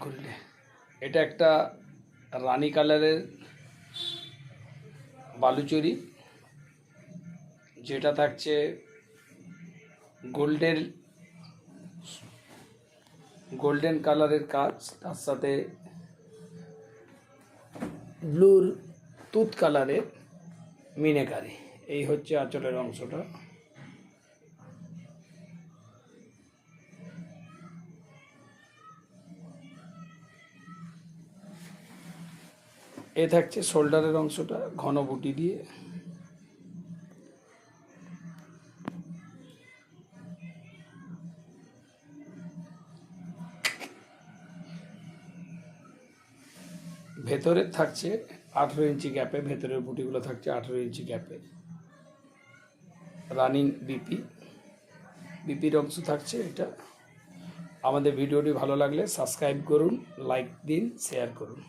ঘুরলে এটা একটা রানী কালারের বালুচরি, যেটা থাকছে গোল্ডেন কালারের কাজ, তার সাথে ব্লুর তুত কালারের মিনেকারি। এই হচ্ছে আঁচলের অংশটা। এ থাকছে শোল্ডারের অংশটা ঘন বুটি দিয়ে। ভেতরে থাকছে 18 ইঞ্চি গ্যাপে, ভেতরের বুটিগুলো থাকছে 18 ইঞ্চি গ্যাপে। রানিং বিপির অংশ থাকছে এটা। আমাদের ভিডিওটি ভালো লাগলে সাবস্ক্রাইব করুন, লাইক দিন, শেয়ার করুন।